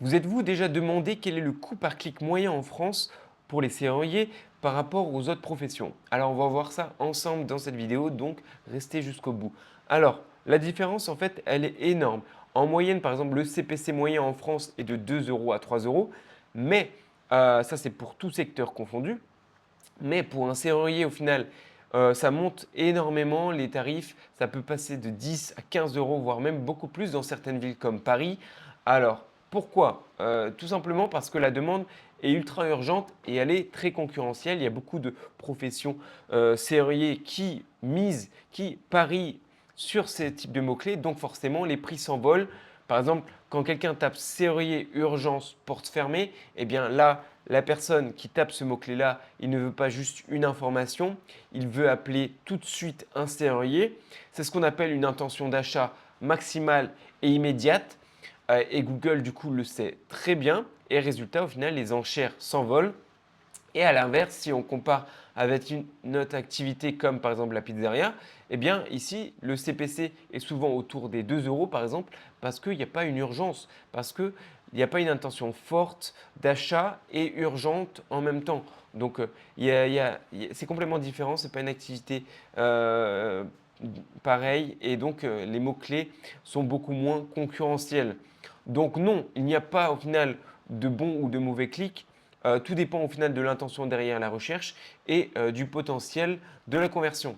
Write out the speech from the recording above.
Vous êtes-vous déjà demandé quel est le coût par clic moyen en France pour les serruriers par rapport aux autres professions? Alors, on va voir ça ensemble dans cette vidéo, donc restez jusqu'au bout. Alors, la différence, en fait, elle est énorme. En moyenne, par exemple, le CPC moyen en France est de 2 euros à 3 euros, mais ça, c'est pour tout secteur confondu. Mais pour un serrurier, au final, ça monte énormément les tarifs. Ça peut passer de 10 à 15 euros, voire même beaucoup plus dans certaines villes comme Paris. Alors, pourquoi? Tout simplement parce que la demande est ultra urgente et elle est très concurrentielle. Il y a beaucoup de professions serruriers qui misent, qui parient sur ces types de mots-clés. Donc forcément, les prix s'envolent. Par exemple, quand quelqu'un tape serrurier urgence porte fermée, eh bien là, la personne qui tape ce mot-clé-là, il ne veut pas juste une information, il veut appeler tout de suite un serrurier. C'est ce qu'on appelle une intention d'achat maximale et immédiate. Et Google, du coup, le sait très bien. Et résultat, au final, les enchères s'envolent. Et à l'inverse, si on compare avec une autre activité comme par exemple la pizzeria, eh bien ici, le CPC est souvent autour des 2 euros par exemple parce qu'il n'y a pas une urgence, parce qu'il n'y a pas une intention forte d'achat et urgente en même temps. Donc c'est complètement différent, ce n'est pas une activité euh, pareille et donc les mots-clés sont beaucoup moins concurrentiels. Donc non, il n'y a pas au final de bons ou de mauvais clics. Tout dépend au final de l'intention derrière la recherche et du potentiel de la conversion.